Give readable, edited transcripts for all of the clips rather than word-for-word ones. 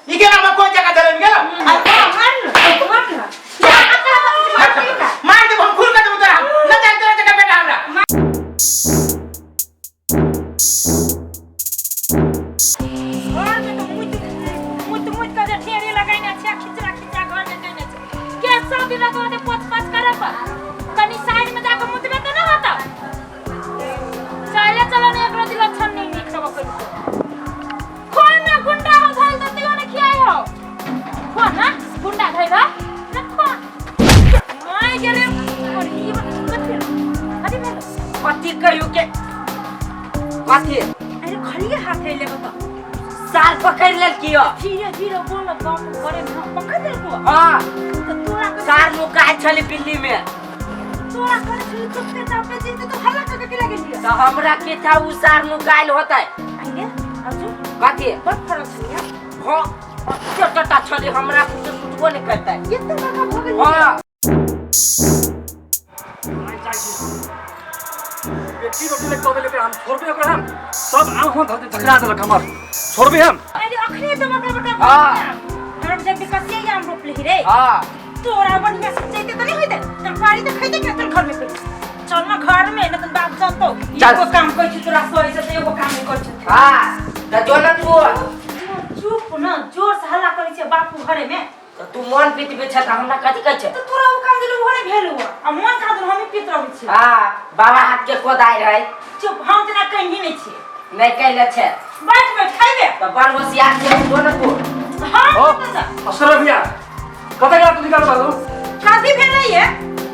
इके नाम कोन जगह चलन गेल अरे मार मार दे हम खुल कर दे तोरा न जाए तोरा जगह बेटा हमरा और में तो मुत का जे ठेरी लगाइने छै खिचरा घर में कइने छै के सब दिन तो दे पोछ पाछ करब कनी साइड में जाके मुतबे त न होता चले चलो ने एकरो दिल छन नहीं निकब कर खोन ना गुंडा हो धइल त तियो ने खियाई हो खोन ना गुंडा धइल न खोन माय गेले और ई कथि अरे भेल कथी कहियो के कथी अरे खलिए हाथ ले बता साल पकड़ लेल कियो धीरे धीरे बोल काम करे में पकड़ ले को हां तो तोरा सार मुकाय छले पिल्ली में तोरा कर छली कुत्ते चापे जीते तो हल्ला करके के लगे लिया तो हमरा के था उ सार मुकायल होतै आइए अर्जुन कथी बहुत फरक छलिया हां छोटा छले हमरा कुछ सुतबो नहीं करतै ये तो बड़ा भगल हां बेटी रोटी ले कबे लेके हम छोड़बे ओकरा हम सब आंखों धरते झगड़ा देलक हमर छोड़बे हम अरे अखनी तो बका बका हां हमरा जब विकसिए हम रोप ली रे हां तोरा बढ़िया से जैते तो नहीं होते तरकारी तो खाइते के तोर घर में पे चल ना घर में न तो बाप जानतो एगो काम कोइ छी तोरा सोई से एगो काम नहीं कर छ हां त जोन तू चुप न जोर से हल्ला करै छै बापू घरे में तो तू मन पीटबे छ त हमरा कथि कहै छ तो तोरा वो काम दिलु घरे भेल हुआ आ मन का हम पीत रहै छी हां बाबा हाथ के कोदाई रहे चुप हम तना कहीं नहीं छी नहीं कहले छ बैठ खाइबे तो बड़ होशियार छै जोन तू हां ओ अशरफिया कतै गया तू निकाल बाबू कादी भेल नहीं है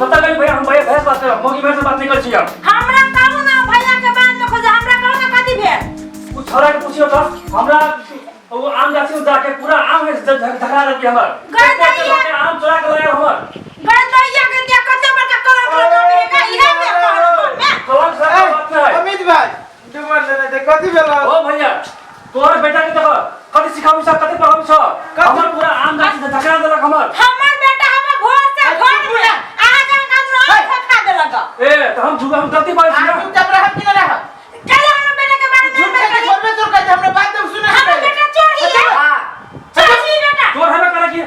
कतै गई भैया हम भैया भैंस बात कर मोगी भैंस से बात नहीं कर छी हम हमरा कहू ना भैया के बाद में खोज हमरा कहू ना कादी भेल कुछ छोरा के पूछियो त हमरा वो आम गाछी में जाके पूरा आम है झगड़ा लगी हमर गड़दैया आम चोरा के लाया हमर गड़दैया के दिया कते बड़का कलम लगावेगा इहे में कहलो में कौन सा बात है अमित भाई डुमर लेने दे कथि भेला ओ भैया तोर बेटा के देखो कथि सिखाऊ छ कथि पढ़ाऊ छ हमर पूरा आम गाछी से झगड़ा देलक हमर हमर बेटा हमर भोर से घर में आ जान कादरो खा देलक ए तो हम गलती बात छी तू चुप रह कि न रह चल हमर बेटा के बारे में झूठ के छोड़बे तोर कहते हमरे बात तो सुने हमर बेटा चोरी है हां चोरी बेटा तोर हमे करे की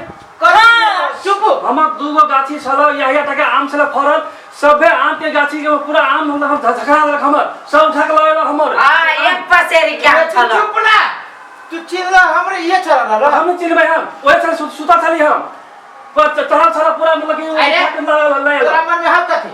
चुप हमर दूगो गाछी छलो यही टका आम छले फरल सबे आम के गाछी के पूरा आम हम झगड़ा देलक हमर सब उठा के लायल हमर हां एक पसेरी क्या छलो चुप ना तू चिल्ला हमरे ये चला रहा हम चिल्ले हम ओए चल सुता चली हम पर चढ़ा पूरा मतलब कि तोरा मन में हम कथि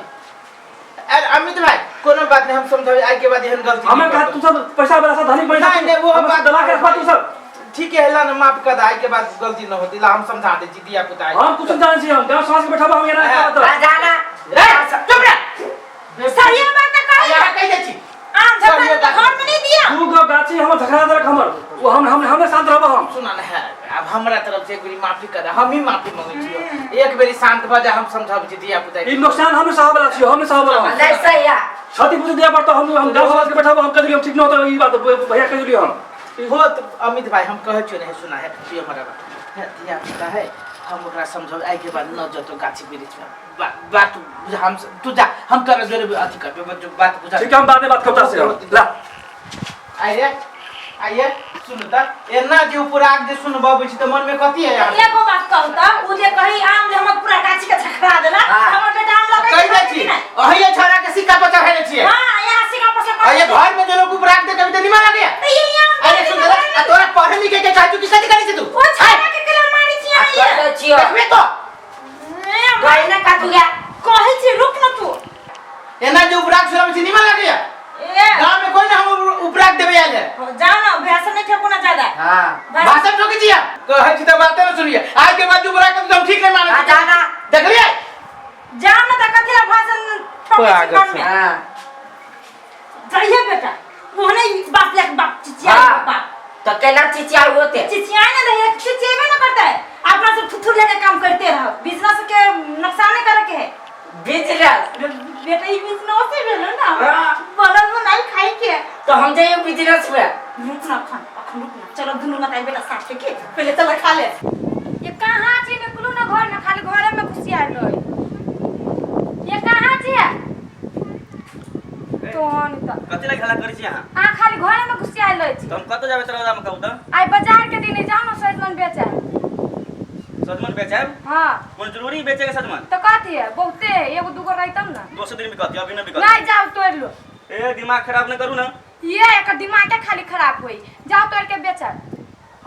अरे अमित भाई कोनो बात नहीं हम समझावे आज के बाद एहन गलती हमें कहा तू सब पैसा वाला सब धनी पैसा नहीं वो बात दला के रखा तू सब ठीक है हला ना माफ कर आज के बाद गलती न होती ला हम समझा दे जी दिया पुता हम कुछ जान छी हम गांव समाज के बैठा हम यहाँ तो जाना चुप रह सही बात कही यहाँ कह दे छी आम झगड़ा तो घर में नहीं दिया दूगो गाछी हम झगड़ा देलक हमर वो हम शांत रहब हम सुना ना है अब हमरा तरफ से एक बेरी माफी कर हम ही माफी मांगे छी एक बेरी शांत भ जा हम समझाबै छी दिया पुता ई नुकसान हमें सहब वाला छी हमें सहब वाला नहीं सही है क्षति पूछ दिया पड़ता हम गांव समाज के बैठा हम कह दियो ठीक न होता ई बात भैया कह दियो हम हो तो अमित भाई हम कहे छी नहीं सुना है ये हमारा बात है दिया पुता है हम ओकरा समझाबै आई के बाद न जतो गाछी बिरिछ में बात हम तू जा हम कर जोरे अथी करबे जो बात बुझा ठीक है हम बाद में बात करता से ला आइए सुन त एना जे ऊपर आग दे सुन बाबू छी त मन में कथि है यार एगो बात कहू त उ जे कही आम जे हमर पूरा गाछी के झखरा देला हमर बेटा आम लगा कहि दे छी अहिए छोरा के सिक्का पर चढ़ाने छिए हां यहाँ सिक्का पर से अये घर में जो लोग ऊपर आग दे कभी त निमा लगे तो ये यहाँ अरे सुन त तोरा पढ़े लिखे के काजू की शादी करी छी तू ओ छाना के कलम मारी छी कर आइए दे छियो देखबे तो गई ना काटू गया कहे छी रुक न तू एना जो ऊपर आग सुना छी निमा लगे ए गांव में कोई ना हम ऊपर आग देबे आले जाओ ना भाषण नहीं ठेको ना ज्यादा हां भाषण ठोकी छी कहे छी त बात न सुनिए आज के बाद जो ऊपर आग हम ठीक नहीं माने जाना देख लिया जाओ ना त कथि ला भाषण ठोको छी घर में हां जाइए बेटा ओने बाप ले बाप चिचिया बाप तो केना चिचिया होते चिचिया ना रहे चिचिएबे ना करता है अपना से थुथुर लेके काम करते रहो बिजनेस के नुकसान नहीं करे के है बिजनेस बेटा ये बिजनेस से भेलो ना बगल में नहीं खाई के तो हम जाइए बिजनेस में रुक ना खान रुक ना चलो दुनू ना बेटा साथ के पहले चल खा ले ये कहां छी निकलू ना घर ना खाली घरे में घुसिया रह ये कहां छी तोन त कति ला खेला करै छी अहाँ आ खाली घरे में घुसिया लै छी हम कत जाबे तोरा दाम कहू त आई बाजार के दिन जाओ ना सजमन बेचे सजमन बेचब हाँ कौन जरूरी बेचे के सजमन तो कथी है बहुते है, एगो दूगो रही तब ना। दोसर दिन बिकत अभी न बिकत नहीं जाओ तोड़ लो। ए दिमाग खराब न करू ना ये एक दिमाग के खाली खराब हुई। जाओ तोड़ के बेचा।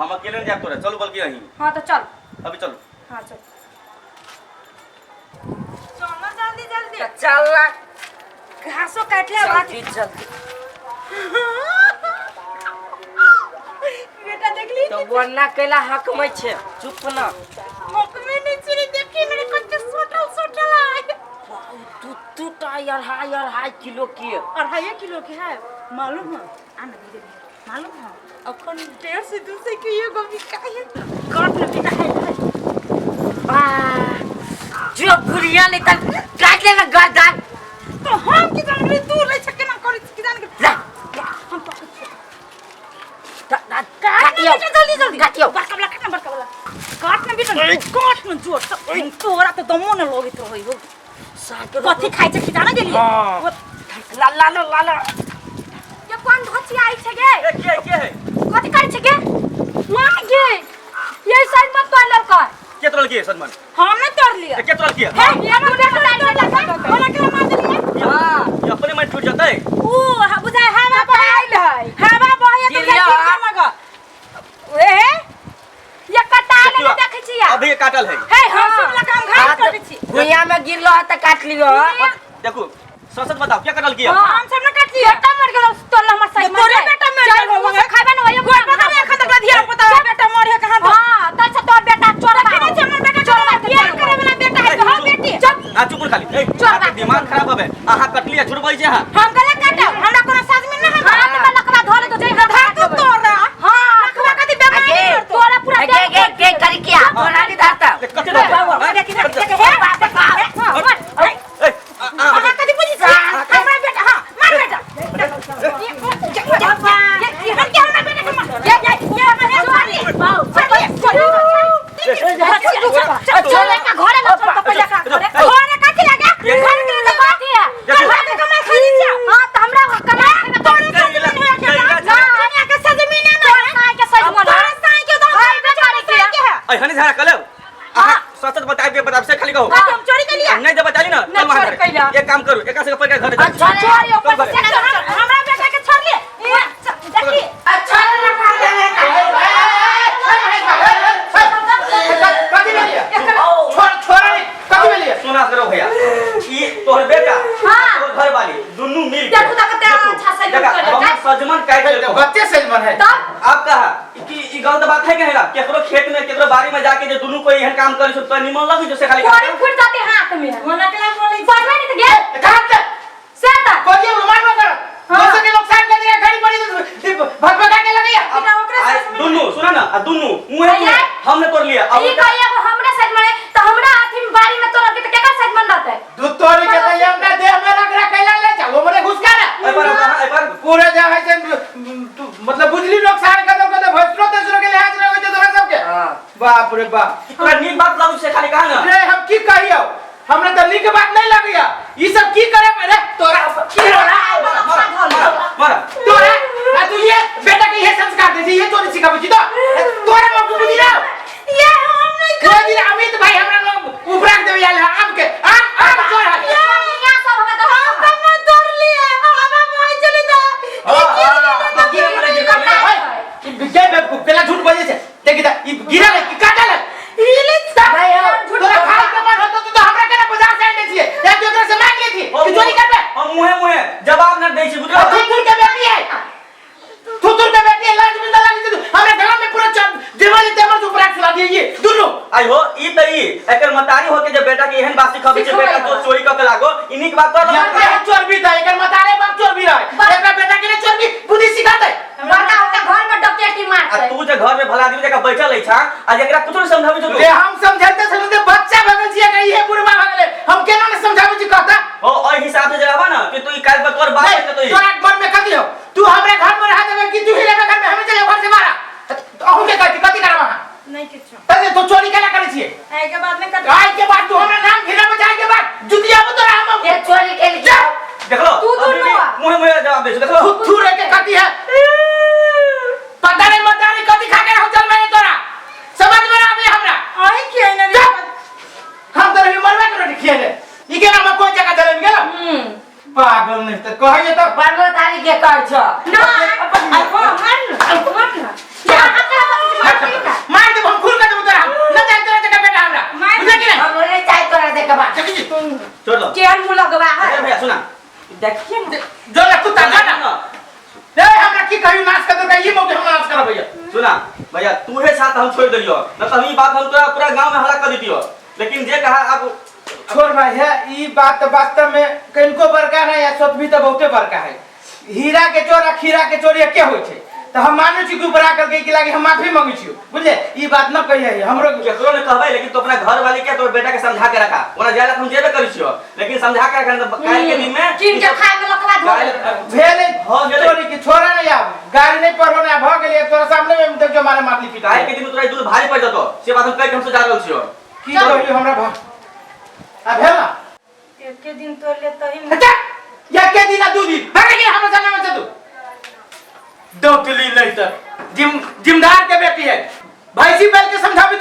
हम अकेले न जाब तोरा चलो बल्कि अहीं हाँ तो चल। अभी चलो हाँ चल चलो जल्दी जल्दी चल घासो काट ले जल्दी जल्दी बेटा देख ली तो वरना कैला हक में छे चुप ना मुकमे नीचे देखी मेरे कच्चे सोटल है तू टायर हाई किलो की 2.5 किलो के है मालूम है आना धीरे धीरे मालूम है अखन 1.5 से 2 से की ये गोभी का है काट ले बेटा है जो बुढ़िया ने तक काट लेना गर्दन तो हम की जान तू ले छके ना करी की जान ला हम काटियो जल्दी जल्दी काटियो बड़का वाला काट ना बेटा काट ना जोर तोरा तो दमो न लोगित होई हो कथी खाइ छै की जाना गेलिए ला ये कौन धची आई छे गे? ए के है कथी करे छे गे? मां गे ये साइड मत तोड़ ले का। के तोरल के सजमन हम न तोड़ लिया के तोरल के हे ये तू देखो साइड लगा ओला के मार देलिए हां ये अपने में टूट जाता है ओ बुझाय हवा बहाइल है हवा बहाय तो गिलिया। खेती लगा ए ये कटा ले देखे छिया। अभी ये काटल है हे हम सब लगा हम घास कर छी भुइया में गिरलो त काट लियो देखो सच बात क्या करल किया हम सब न काट लिया बेटा मर गेलो तोड़ हमर साइड में। तोरे बेटा मर गेल हो से खाबे न होय गोड़ पता नहीं खतक धिया पता है बेटा मर है कहां तो हां तब से तोर बेटा चोर देखी नहीं हमर बेटा चोर बियाह करे वाला बेटा है हां बेटी आ चुप खाली ए आपके दिमाग खराब होबे आहा कटलिया छुड़बै जे हां हम गला काटो हमरा कोनो साज में न है हां तो लकवा धोले तो जई धार तो तोरा हां लकवा कति बेमारी आगे। करतो तोरा पूरा के करी क्या तोरा नहीं दाता कते दे देखी देख हे हां ए आहा कति बुझी छी हमरा बेटा हां मार बेटा ये हम क्या हमरा बेटा के मार ये हमरा मारी चले का घरे न छोड़ पहिले का घरे काटी लगा घर के तो काटी है घर के कमाई खाली जा हां त हमरा कमाई तोरे से जमीन है के ना दुनिया के से जमीन है ना साई के सही मन तोरे साई के तो हाय बेचारी के है ए हनी झरा कलो आहा सच बताए के बता से खाली कहो हम चोरी कर लिया नहीं जब बताली ना नहीं चल चोरी कैला। एक काम करो एका से ऊपर के घर अच्छा चोरी ऊपर से हमरा बेटा के छोड़ ले देखी अच्छा लगा देवे सुना करो भैया ई तोहर बेटा हाँ। तोहर घर वाली दोनों मिल के देखो तक तेरा अच्छा सही देखा कर हम सजमन काट ले बच्चे सजमन है तब आप कहा कि ई गलत बात है कहेगा केकरो खेत में केकरो बाड़ी में जाके जे दोनों कोई एहन काम करे तो निमन लगी जो से खाली कोरी फुट जाते हाथ में मोना के बोली पढ़वे नहीं तो गे काट दे सेता कोई रुमाल में कर दोस्त के नुकसान कर दिया गाड़ी पड़ी भगभगा के लगैया बेटा ओकरे आ, से दोनों सुना ना दोनों मुंह भैया। हमने तोड़ लिया अब ई कहिए वो हमरा साइड में तो हमरा हाथी में बारी में तोड़ के तो केकर साइड में रहते दूध तोड़ी के तो ये अपना देह में रख रहा कैला ले जा वो मने घुस का ना एक बार पूरे जगह से तू मतलब बुझली नुकसान कर दो तो भस्त्रो तेसरो के लिहाज रहे तो तोरा सबके बाप रे बाप तोरा नीक बात लागू से खाली कहा ना रे हम की कहियो हमरा तो नीक बात नहीं लगिया ई सब की करे रे तोरा की मार तोरा आ तू ये बेटा के ये संस्कार दे ये तोरे सिखा बुझी तो तोरा मत बुझी ना ये हम नहीं कोई दिन अमित भाई हमरा लोग उपराग देवे आले आम के आम तोरा यहाँ सब हमें तो हम कम तोड़ लिए हवा मोई चली जा तो गिरा पड़े गिरा के पहला झूठ बोले छे देखि ता ई गिरा ले की काटा ले इले नहीं तोरा खाई के मन होतो तो हमरा के ना बाजार से आने छिए एक दूसरे से मांग ली थी कि चोरी करबे हम मुहे जवाब न दै छी बुझलो थुथुर के बेटी है थुथुर के बेटी है लाज में लगी थी हमरा घर में पूरा देवाली तेमर उपराग चला दिए ये दोनों आई हो ई त ई एकर मतारी हो के जे बेटा के एहन बात सिखाबे छे बेटा तो चोरी क के लागो इनिक बात तो ये चोर भी था एकर मतारे बाप चोर भी रहे एकरा बेटा के लिए चोर भी बुद्धि सिखा दे बड़का होता घर में डकैती आ मारते तू जे घर में भला आदमी जका बैठल है छा आ जेकरा कुछ न समझाबे छो रे हम समझाते से तो बच्चा भगल छिए कि ये बुढ़वा भगले हम केना ने समझाबे छी कहता ओ ओइ हिसाब से जराबा ना कि तू ई काल पर तोर बात है तो ई तोरा मन में कथि हो तू हमरे घर में रह देबे कि तू ही लेबे घर में हमें चले घर से मारा अहू के कथि करबा नहीं किछ तने तो चोरी केला करे छिए आई के बाद में आज के बाद तू हमरा नाम घिरा में जाए के बाद जुतिया में तोरा हम ये चोरी के लिए देख लो तू दोनों मुहे जवाब दे देख लो थू रे के कथि है पता नहीं मतारी कथि खा के हो चल मैं तोरा समझ में ना आवे हमरा आई के के कर छ ना आई को मन क्या हका मार दे हम खुल कर दे तोरा न जाए तोरा जगह बेटा हमरा बुझे कि नहीं हमरे चाय तोरा देख बा छोड़ दो केन मु लगवा है अरे भैया सुना देखिए ना जो ले कुत्ता जाना ए हमरा की कहियो नाश कर दो ये मौके हम नाश कर भैया सुना भैया तू है साथ हम छोड़ दियो न तो हम ई बात हम तोरा पूरा गांव में हल्ला कर दियो लेकिन जे कहा अब छोड़ भाई है ई बात वास्तव में कनको बड़का है या सत भी तो बहुते बड़का है हीरा के चोर आ खीरा के चोर एके होय छै तो हम मानु छी कि ऊपरा करके कि लागे हम माफी मांगै छी बुझले ई बात न कहिए हमरो केकरो ने कहबै लेकिन तू अपना घर वाली के तोर बेटा के समझा के रखा ओना जायला हम जेबे करै छियो लेकिन समझा के रखा काल के दिन में किन के खाए में लकवा धो भेले हो गेलै। चोरी की छोरा नहीं आब गाड़ी नहीं पढ़ो ना भ गेलै तोरा सामने में देख जो मारे मारली पिटा काल के दिन में तोरा दूध भारी पड़ जतो से बात हम कह के हम जा रहल छियो की कहियो हमरा भा आ भेल ना एक दिन तो ले तही हटा या के दिन आ दू दिन भाग गेल हमरा सामने में से तू दौतली नहीं तो जिमदार के बेटी है भैंसी बैल के समझाबी